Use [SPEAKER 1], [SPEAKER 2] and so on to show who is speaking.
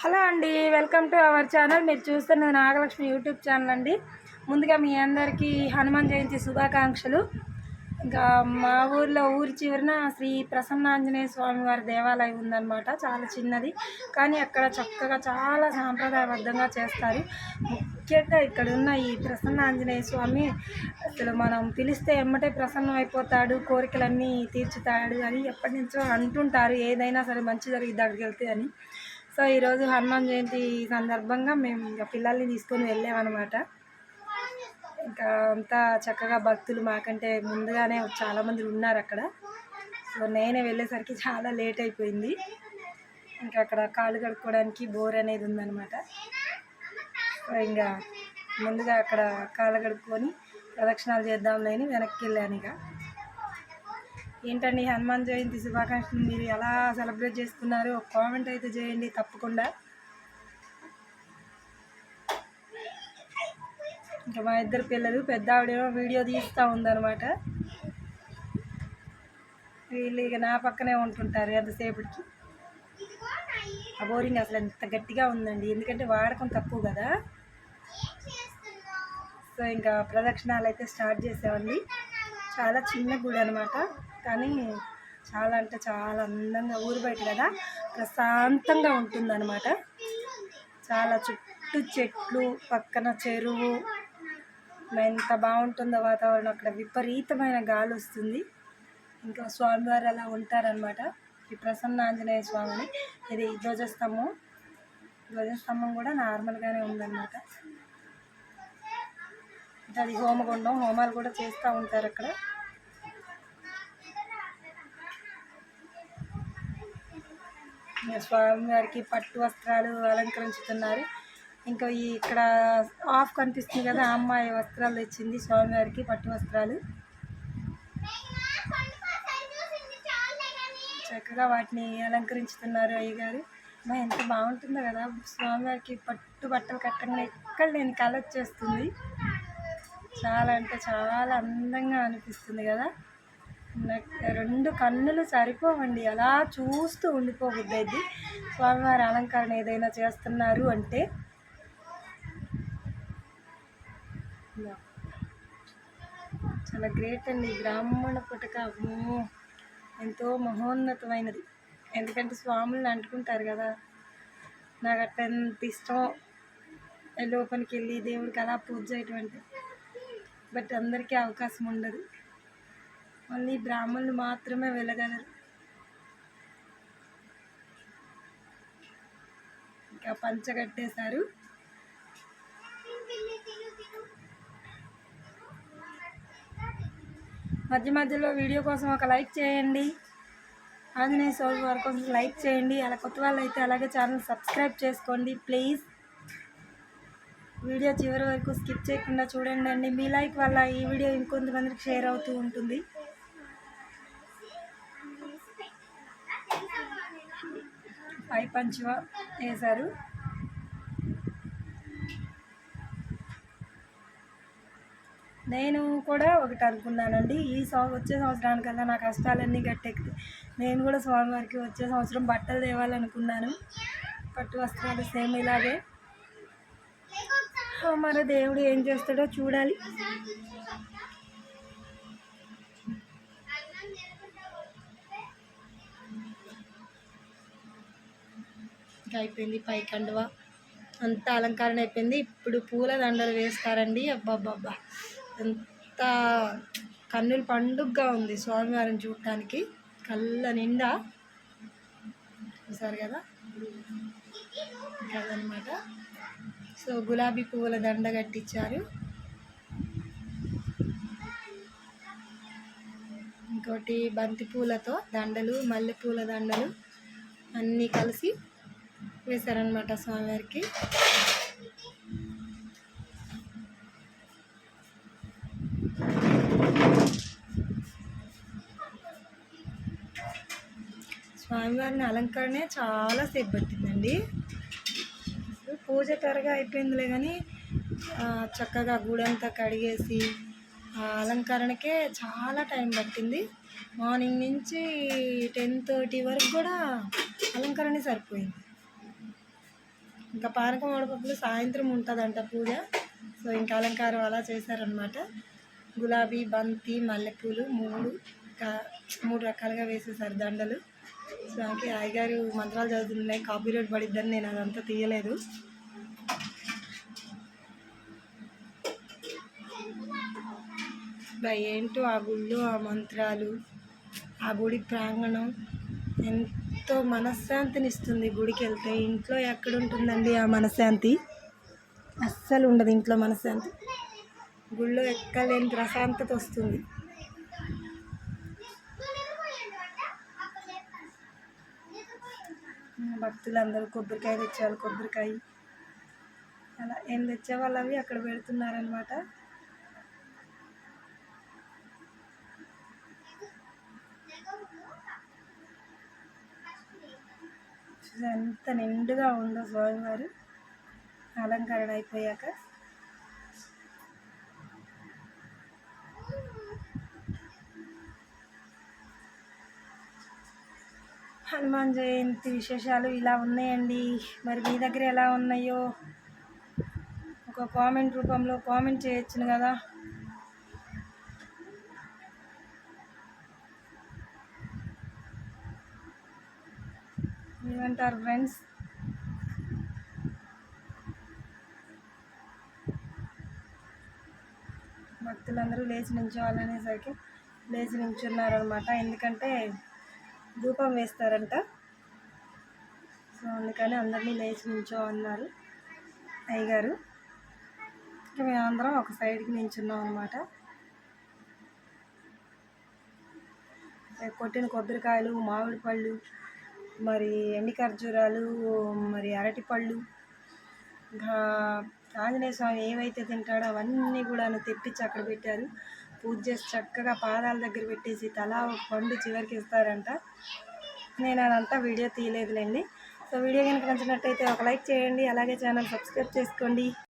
[SPEAKER 1] Hello అండి, welcome to our channel. మీరు చూస్తున్నది నాగలక్ష్మి యూట్యూబ్ ఛానల్ అండి. ముందుగా మీ అందరికీ హనుమాన్ జయంతి శుభాకాంక్షలు. ఇంకా మా ఊరి చివరన శ్రీ ప్రసన్నాంజనేయ స్వామి వారి దేవాలయం ఉందన్నమాట. చాలా చిన్నది, కానీ అక్కడ చక్కగా చాలా సాంప్రదాయబద్ధంగా చేస్తారు. ముఖ్యంగా ఇక్కడ ఉన్న ఈ ప్రసన్నాంజనేయ స్వామి అసలు మనం పిలిస్తే ఎమ్మటే ప్రసన్నం అయిపోతాడు, కోరికలన్నీ తీర్చుతాడు అని ఎప్పటి నుంచో అంటుంటారు. ఏదైనా సరే మంచి జరిగిద్ది అక్కడికి వెళ్తే అని. సో ఈరోజు హనుమాన్ జయంతి సందర్భంగా మేము ఇంకా పిల్లల్ని తీసుకొని వెళ్ళామన్నమాట. ఇంకా అంతా చక్కగా భక్తులు మాకంటే ముందుగానే చాలామంది ఉన్నారు అక్కడ. సో నేనే వెళ్ళేసరికి చాలా లేట్ అయిపోయింది. ఇంకా అక్కడ కాళ్ళు కడుక్కోవడానికి బోర్ అనేది ఉందన్నమాట. సో ఇంకా ముందుగా అక్కడ కాళ్ళు కడుక్కొని ప్రదక్షిణాలు చేద్దాంలే అని వెనక్కి వెళ్ళాను. ఇక ఏంటండి హనుమాన్ జయంతి శుభాకాంక్షలు మీరు ఎలా సెలబ్రేట్ చేసుకున్నారు ఒక కామెంట్ అయితే చేయండి తప్పకుండా. ఇంకా మా ఇద్దరు పిల్లలు, పెద్ద ఆవిడేమో వీడియో తీస్తూ ఉందన్నమాట. వీళ్ళు ఇక నా పక్కనే ఉంటుంటారు ఎంతసేపటికి. ఆ బోరింగ్ అసలు ఎంత గట్టిగా ఉందండి, ఎందుకంటే వాడకం తక్కువ కదా. సో ఇంకా ప్రదక్షిణాలు అయితే స్టార్ట్ చేసామండి. చాలా చిన్న గుడి అనమాట, కానీ చాలా అంటే చాలా అందంగా, ఊరు బయట కదా ప్రశాంతంగా ఉంటుందన్నమాట. చాలా చుట్టూ చెట్లు, పక్కన చెరువు, ఎంత బాగుంటుందో వాతావరణం. అక్కడ విపరీతమైన గాలి వస్తుంది. ఇంకా స్వామివారు అలా ఉంటారనమాట. ఈ ప్రసన్న ఆంజనేయ స్వామిని, ఇది ధ్వజస్తంభం కూడా నార్మల్గానే ఉందన్నమాట. అది హోమగుండం, హోమాలు కూడా చేస్తూ ఉంటారు అక్కడ. స్వామివారికి పట్టు వస్త్రాలు అలంకరించుతున్నారు. ఇంకా ఇక్కడ ఆఫ్ కనిపిస్తుంది కదా, అమ్మాయి వస్త్రాలు తెచ్చింది స్వామివారికి, పట్టు వస్త్రాలు. చక్కగా వాటిని అలంకరించుతున్నారు అయ్యగారు. మా ఎంత బాగుంటుందో కదా స్వామివారికి పట్టు బట్టలు కట్టగానే ఎక్కడ లేని కళ వచ్చేస్తుంది. చాలా అంటే చాలా అందంగా అనిపిస్తుంది కదా. రెండు కన్నులు సరిపోవండి, అలా చూస్తూ ఉండిపోబుద్దైద్ది స్వామివారి అలంకరణ ఏదైనా చేస్తున్నారు అంటే. చాలా గ్రేట్ అండి. బ్రాహ్మణ పుటక ఎంతో మహోన్నతమైనది. ఎందుకంటే స్వాములను అంటుకుంటారు కదా, నాకు అట్లా ఎంత ఇష్టం లోపలికి వెళ్ళి దేవుడికి అలా పూజ చేయటం. బట్ అందరికీ అవకాశం ఉండదు, ఓన్లీ బ్రాహ్మణులు మాత్రమే వెళ్ళగలరు. ఇంకా పంచ కట్టేశారు. మధ్య మధ్యలో వీడియో కోసం ఒక లైక్ చేయండి, ఆంజనేయ స్వామి వారి కోసం లైక్ చేయండి. అలా కొత్త వాళ్ళు అయితే అలాగే ఛానల్ సబ్స్క్రైబ్ చేసుకోండి ప్లీజ్. వీడియో చివరి వరకు స్కిప్ చేయకుండా చూడండి అండి. మీ లైక్ వల్ల ఈ వీడియో ఇంకొంతమందికి షేర్ అవుతూ ఉంటుంది. పై పంచువ వేశారు. నేను కూడా ఒకటి అనుకున్నానండి, వచ్చే సంవత్సరానికల్లా నా కష్టాలన్నీ గట్టెక్కితే నేను కూడా స్వామివారికి వచ్చే సంవత్సరం బట్టలు తేవాలనుకున్నాను, పట్టు వస్త్రాలు సేమ్ ఇలాగే. మరి దేవుడు ఏం చేస్తాడో చూడాలి. అయిపోయింది పై కండువ అంతా అలంకరణ అయిపోయింది. ఇప్పుడు పూల దండలు వేస్తారండి. అబ్బాబ్బా ఎంత కన్నుల పండుగగా ఉంది స్వామివారిని చూడటానికి, కళ్ళ నిండా. చూసారు కదా అదనమాట. సో గులాబీ పువ్వుల దండ కట్టించారు. ఇంకోటి బంతి పూలతో దండలు, మల్లెపూల దండలు అన్నీ కలిసి వేశారనమాట స్వామివారికి. స్వామివారిని అలంకరణే చాలాసేపు పట్టిందండి. పూజ త్వరగా అయిపోయిందిలే, కానీ చక్కగా గుడంతా కడిగేసి అలంకరణకే చాలా టైం పట్టింది. మార్నింగ్ నుంచి 10:30 వరకు కూడా అలంకరణ సరిపోయింది. ఇంకా పానకం వడపప్పులు సాయంత్రం ఉంటుందంట పూజ. సో ఇంకా అలంకారం అలా చేశారనమాట. గులాబీ, బంతి, మల్లెపూలు మూడు రకాలుగా వేసేసారు దండలు. సో అందుకే అయ్యగారు మంత్రాలు చదువుతున్నాయి, కాపీరైట్ పడిద్దని నేను అదంతా తీయలేదు. ఏంటో ఆ గుళ్ళు, ఆ మంత్రాలు, ఆ గుడి ప్రాంగణం ఎంతో మనశ్శాంతినిస్తుంది. గుడికి వెళ్తే ఇంట్లో ఎక్కడుంటుందండి ఆ మనశ్శాంతి? అస్సలు ఉండదు ఇంట్లో మనశ్శాంతి. గుళ్ళో ఎక్కలేని ప్రశాంతత వస్తుంది. భక్తులందరూ కొబ్బరికాయ తెచ్చేవాళ్ళు కొబ్బరికాయ, అలా ఏం తెచ్చేవాళ్ళు అవి అక్కడ పెడుతున్నారనమాట. ఎంత నిండుగా ఉందో స్వామివారు అలంకరణ అయిపోయాక. హనుమాన్ జయంతి విశేషాలు ఇలా ఉన్నాయండి. మరి మీ దగ్గర ఎలా ఉన్నాయో ఒక కామెంట్ రూపంలో కామెంట్ చేయొచ్చును కదా. ఏమంటారు ఫ్రెండ్స్? భక్తులందరూ లేచి నించోవాలనేసరికి లేచి నించున్నారనమాట. ఎందుకంటే ధూపం వేస్తారంట. సో అందుకని అందరినీ లేచి నించో అన్నారు అయ్యగారు. మేమందరం ఒక సైడ్కి నించున్నాం అనమాట. కొట్టిన కొబ్బరికాయలు, మామిడి పళ్ళు, మరి ఎండి ఖర్జూరాలు, మరి అరటిపళ్ళు, ఇంకా ఆంజనేయ స్వామి ఏవైతే తింటాడో అవన్నీ కూడా తెప్పించి అక్కడ పెట్టారు. పూజ చేసి చక్కగా పాదాల దగ్గర పెట్టేసి తలా ఒక పండు చివరికి ఇస్తారంట. నేను అదంతా వీడియో తీయలేదులేండి. సో వీడియో కనుక నచ్చినట్టయితే ఒక లైక్ చేయండి, అలాగే ఛానల్ సబ్స్క్రైబ్ చేసుకోండి.